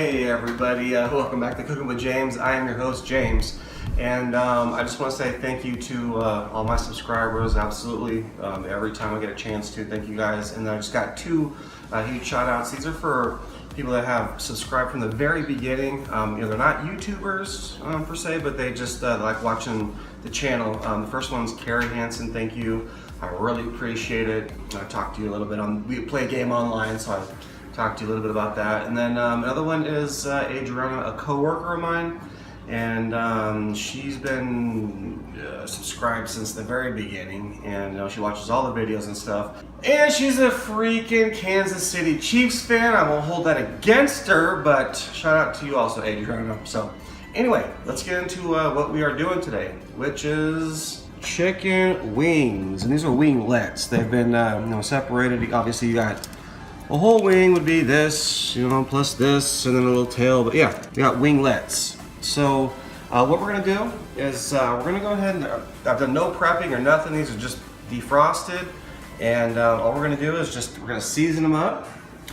Hey everybody, welcome back to Cookin With James. I am your host, James. And I just want to say thank you to all my subscribers, absolutely. Every time I get a chance to, thank you guys. And I just got two huge shout outs. These are for people that have subscribed from the very beginning. They're not YouTubers per se, but they just like watching the channel. The first one's Carrie Hansen, thank you. I really appreciate it. I talked to you a little bit we play a game online, so I talked to you a little bit about that. And then another one is Adriana, a co-worker of mine. And she's been subscribed since the very beginning, and she watches all the videos and stuff. And she's a freaking Kansas City Chiefs fan. I won't hold that against her, but shout out to you also, Adriana. So anyway, let's get into what we are doing today, which is chicken wings. And these are winglets. They've been separated. Obviously you got a whole wing would be this, plus this, and then a little tail. But yeah, we got winglets. So what we're gonna do is we're gonna go ahead and I've done no prepping or nothing. These are just defrosted, and all we're gonna do is we're gonna season them up,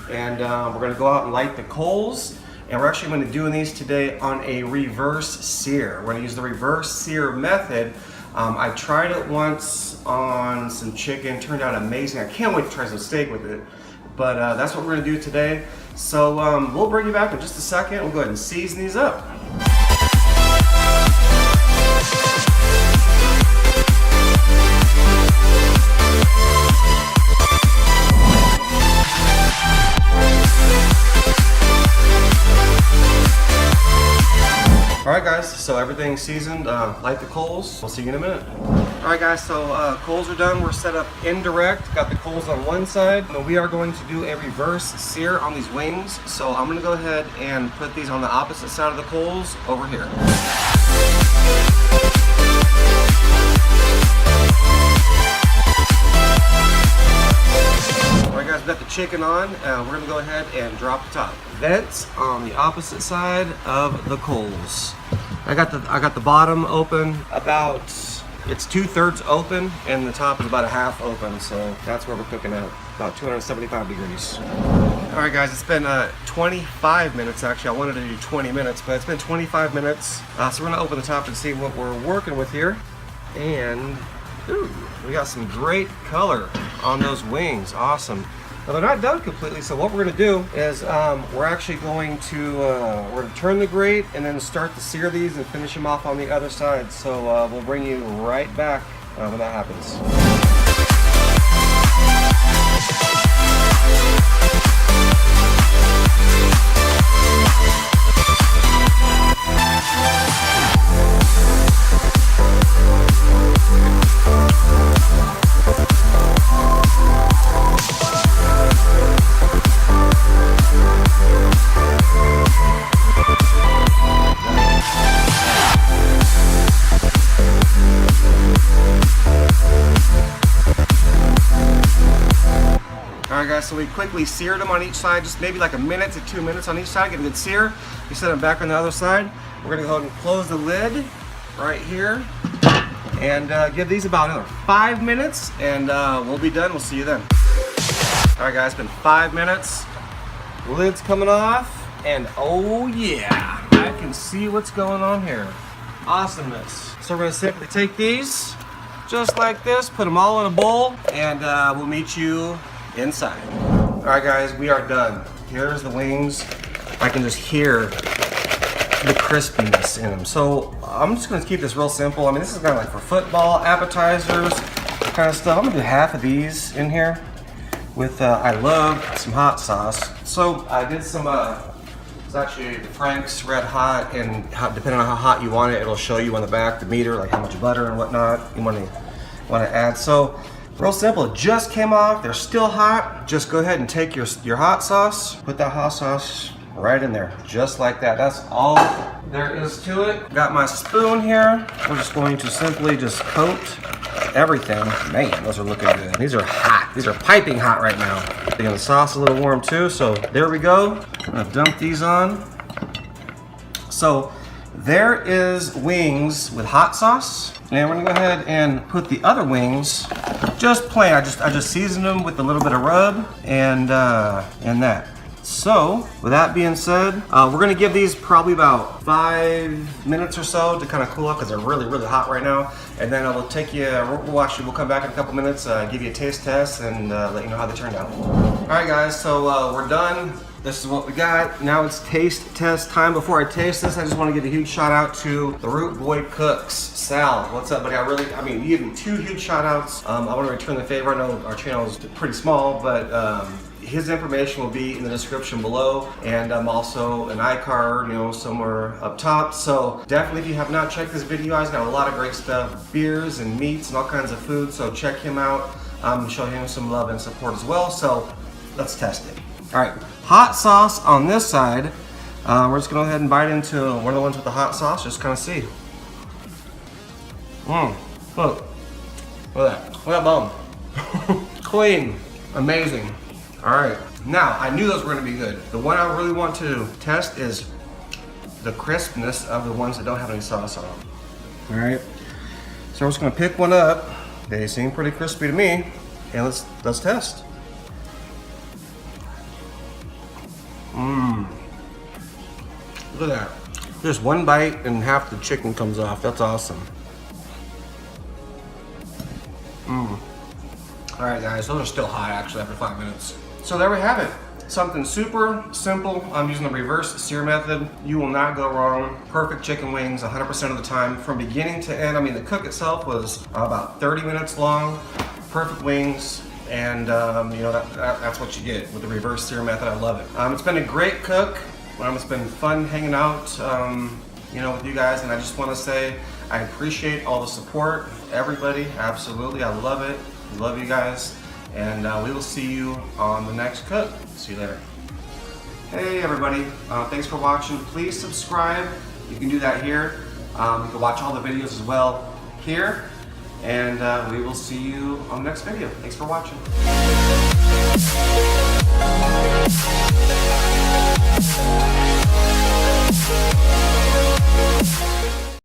and we're gonna go out and light the coals. And we're actually gonna be doing these today on a reverse sear. We're gonna use the reverse sear method. I tried it once on some chicken, turned out amazing. I can't wait to try some steak with it. But that's what we're gonna do today. So we'll bring you back in just a second. We'll go ahead and season these up. Alright guys, so everything's seasoned. Light the coals. We'll see you in a minute. Alright guys, so coals are done. We're set up indirect. Got the coals on one side. Now we are going to do a reverse sear on these wings. So I'm going to go ahead and put these on the opposite side of the coals over here. Alright guys, we got the chicken on. We're going to go ahead and drop the top. Vents on the opposite side of the coals. I got the bottom open about, it's 2/3 open, and the top is about a half open, so that's where we're cooking at, about 275 degrees. Alright guys, it's been 25 minutes actually. I wanted to do 20 minutes, but it's been 25 minutes. So we're gonna open the top and see what we're working with here. And ooh, we got some great color on those wings, awesome. Now they're not done completely, so what we're going to do is we're actually going to we're going to turn the grate and then start to sear these and finish them off on the other side. So we'll bring you right back when that happens. Alright guys, so we quickly seared them on each side, just maybe like a minute to 2 minutes on each side, get a good sear. We set them back on the other side. We're going to go ahead and close the lid right here and give these about another 5 minutes, and we'll be done. We'll see you then. Alright guys, it's been 5 minutes. Lid's coming off, and oh yeah, I can see what's going on here. Awesomeness. So we're going to simply take these just like this, put them all in a bowl, and we'll meet you inside. Alright guys, we are done. Here's the wings. I can just hear the crispiness in them. So I'm just going to keep this real simple. I mean, this is kind of like for football, appetizers, kind of stuff. I'm going to do half of these in here with, I love some hot sauce. So I did some, it's actually the Frank's Red Hot, and depending on how hot you want it, it'll show you on the back, the meter, like how much butter and whatnot you want to add. So real simple, it just came off, they're still hot. Just go ahead and take your hot sauce, put that hot sauce right in there, just like that. That's all there is to it. Got my spoon here. We're just going to simply just coat everything. Man, those are looking good. These are hot. These are piping hot right now. And the sauce is a little warm too, so there we go. I'm gonna dump these on. So there is wings with hot sauce. And we're gonna go ahead and put the other wings just plain. I just seasoned them with a little bit of rub and that. So, with that being said, we're gonna give these probably about 5 minutes or so to kind of cool off because they're really, really hot right now. And then we'll take you, we'll come back in a couple minutes, give you a taste test and let you know how they turned out. All right guys, so we're done. This is what we got. Now it's taste test time. Before I taste this, I just want to give a huge shout out to the Root Boy Cooks. Sal, what's up, buddy? You gave me 2 huge shout outs. I want to return the favor. I know our channel is pretty small, but his information will be in the description below, and also an iCard, somewhere up top. So definitely, if you have not checked this video, he's got a lot of great stuff, beers and meats and all kinds of food. So check him out. Show him some love and support as well. So let's test it. All right, hot sauce on this side. We're just gonna go ahead and bite into one of the ones with the hot sauce. Just kind of see. Look at that. Look at that bone. Clean, amazing. All right, now I knew those were gonna be good. The one I really want to test is the crispness of the ones that don't have any sauce on them. All right, so we're just gonna pick one up. They seem pretty crispy to me, and let's test. Look at that. Just one bite and half the chicken comes off. That's awesome. All right guys, those are still hot actually after 5 minutes. So there we have it. Something super simple. I'm using the reverse sear method. You will not go wrong. Perfect chicken wings 100% of the time from beginning to end. The cook itself was about 30 minutes long. Perfect wings. And that's what you get with the reverse sear method. I love it. It's been a great cook. It's been fun hanging out, with you guys. And I just want to say I appreciate all the support, everybody. Absolutely, I love it. Love you guys. And we will see you on the next cook. See you later. Hey everybody, thanks for watching. Please subscribe. You can do that here. You can watch all the videos as well here. And we will see you on the next video. Thanks for watching.